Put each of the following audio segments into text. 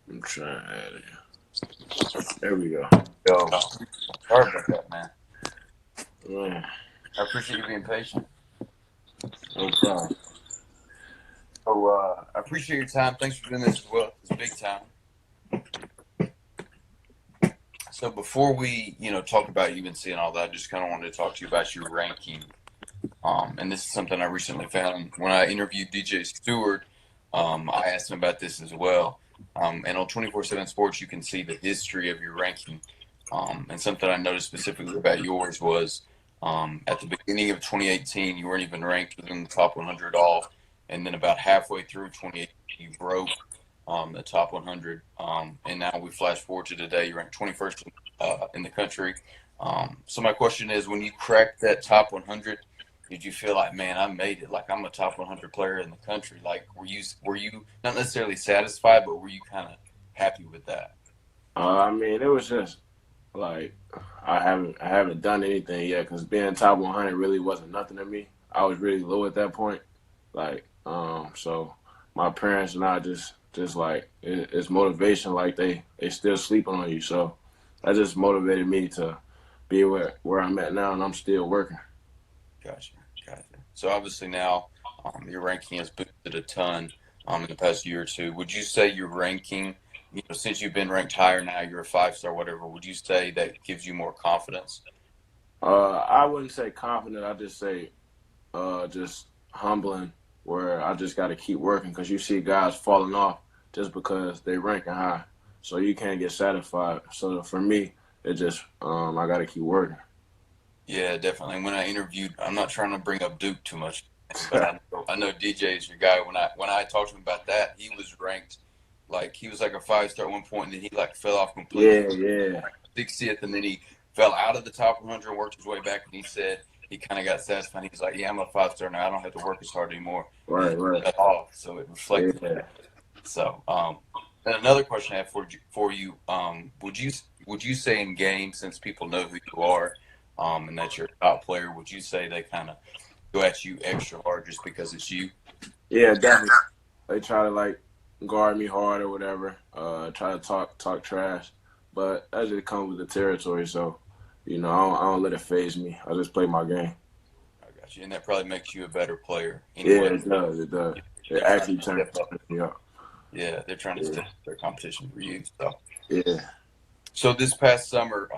I'm trying to add it. There we go. Yo, sorry about that, man. Man, I appreciate you being patient. no problem. So, I appreciate your time. Thanks for doing this as well. It's big time. So, before we, talk about UNC and all that, I just kind of wanted to talk to you about your ranking. And this is something I recently found when I interviewed DJ Stewart. I asked him about this as well. And on 24/7 Sports, you can see the history of your ranking. And something I noticed specifically about yours was at the beginning of 2018, you weren't even ranked within the top 100 all. And then about halfway through 2018, you broke the top 100. And now we flash forward to today, you're ranked 21st in the country. So my question is, when you cracked that top 100, did you feel like, man, I made it? Like I'm a top 100 player in the country. Like, were you not necessarily satisfied, but were you kind of happy with that? I mean, it was just like I haven't done anything yet because being top 100 really wasn't nothing to me. I was really low at that point. So my parents and I just like it's motivation. Like they still sleeping on you. So that just motivated me to be where I'm at now, and I'm still working. Gotcha, gotcha. So obviously now your ranking has boosted a ton in the past year or two. Would you say your ranking, since you've been ranked higher now, you're a 5-star, whatever, would you say that gives you more confidence? I wouldn't say confident. I just say just humbling, where I just got to keep working because you see guys falling off just because they ranking high, so you can't get satisfied. So for me, it just I got to keep working. Yeah, definitely. When I interviewed, I'm not trying to bring up Duke too much, but I know DJ is your guy. When I talked to him about that, he was ranked like he was like a 5-star at one point, and then he like fell off completely, Yeah, yeah, 60th, and then he fell out of the top 100 and worked his way back. And he said he kind of got satisfied. He was like, "Yeah, I'm a 5-star now. I don't have to work as hard anymore." And right, then right, he fell off, so it reflected yeah. that. So, and another question I have for you, would you say in games, since people know who you are, and that you're a top player, would you say they kind of go at you extra hard just because it's you? Yeah, definitely. They try to like guard me hard or whatever. Try to talk trash, but that just comes with the territory. So, I don't let it phase me. I just play my game. I got you, and that probably makes you a better player Yeah, anyway. it does. It does. It They're trying actually to turns step up. me up. Yeah, they're trying to Yeah, step up their competition for you. yeah, So this past summer,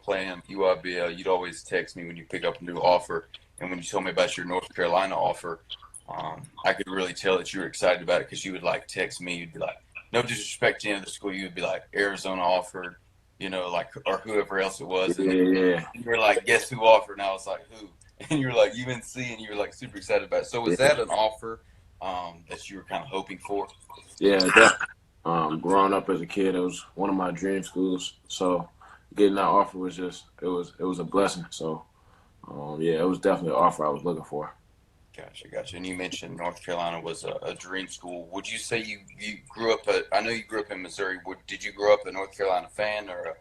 playing UIBL, you'd always text me when you pick up a new offer, and when you told me about your North Carolina offer, I could really tell that you were excited about it because you would like text me. You'd be like, no disrespect to any of the school, you would be like Arizona offered, like or whoever else it was, and then yeah, you were like, guess who offered? And I was like, who? And you were like UNC, and you were like super excited about it. So was yeah, that an offer that you were kind of hoping for? yeah. Definitely. Growing up as a kid, it was one of my dream schools. So getting that offer was just it was a blessing. So yeah, it was definitely an offer I was looking for. Gotcha, gotcha. And you mentioned North Carolina was a dream school. Would you say you grew up? I know you grew up in Missouri. Did you grow up a North Carolina fan or?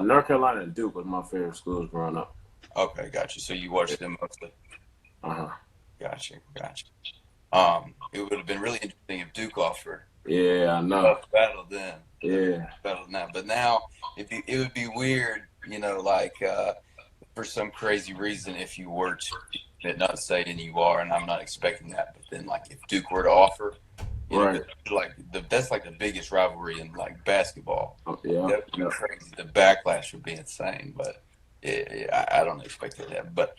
North Carolina and Duke was my favorite schools growing up. Okay, gotcha. So you watched them mostly. Uh huh. Gotcha, gotcha. It would have been really interesting if Duke offered. Yeah, I know. Tough battle then. Yeah, Battle now, but now it would be weird, like for some crazy reason if you were to not saying you are, and I'm not expecting that. But then, like, if Duke were to offer, right. like that's like the biggest rivalry in like basketball. Yeah, That would be yeah. crazy. The backlash would be insane, but I don't expect it to happen. But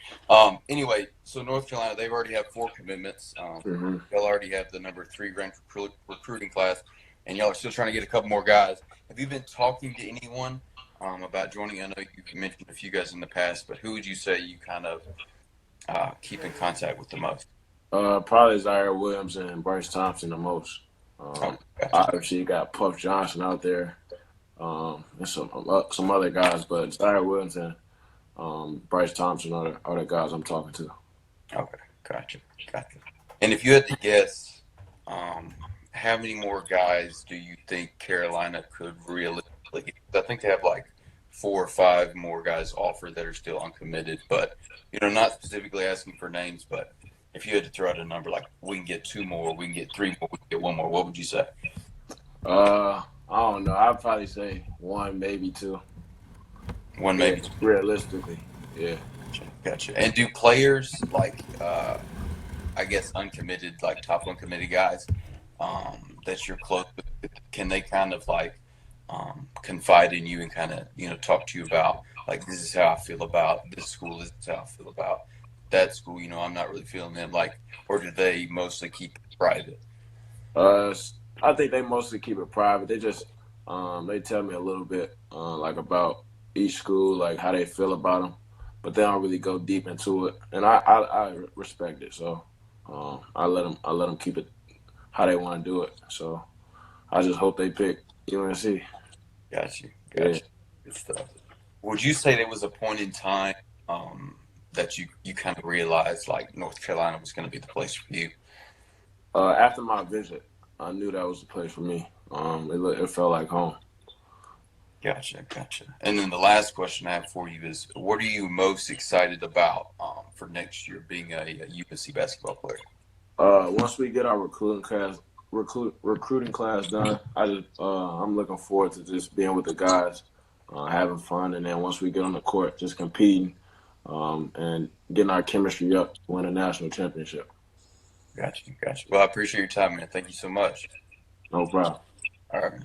anyway, so North Carolina, they've already have 4 commitments. Hmm. Y'all already have the number 3 ranked recruiting class, and y'all are still trying to get a couple more guys. Have you been talking to anyone about joining? I know you mentioned a few guys in the past, but who would you say you kind of keep in contact with the most? Probably Zaire Williams and Bryce Thompson the most. Oh, gotcha. Obviously, you got Puff Johnson out there, and some other guys, but Zaire Williams and Bryce Thompson are the guys I'm talking to. Okay, gotcha, gotcha. And if you had to guess, how many more guys do you think Carolina could realistically get? I think they have like 4 or 5 more guys offered that are still uncommitted, but not specifically asking for names, but if you had to throw out a number, like we can get 2 more, we can get 3 more, we can get 1 more, what would you say? I don't know. I'd probably say one, maybe two. One, Yeah, maybe two. realistically. Yeah. Gotcha. And do players like, I guess, uncommitted, like top uncommitted guys that you're close with, can they kind of like confide in you and kind of, talk to you about, like, this is how I feel about this school, this is how I feel about that school, I'm not really feeling them, like, or do they mostly keep it private? Uh, I think they mostly keep it private. They tell me a little bit like about each school, like how they feel about them, but they don't really go deep into it, and I respect it. So I let them keep it how they want to do it. So I just hope they pick UNC. Got you. Yeah. Got you. Good stuff. Would you say there was a point in time that you kind of realized like North Carolina was going to be the place for you? After my visit, I knew that was the place for me. It felt like home. Gotcha, gotcha. And then the last question I have for you is, what are you most excited about for next year, being a UNC basketball player? Once we get our recruiting class done, I'm looking forward to just being with the guys, having fun, and then once we get on the court, just competing, and getting our chemistry up, win a national championship. Gotcha, gotcha. Well, I appreciate your time, man. Thank you so much. No problem. All right.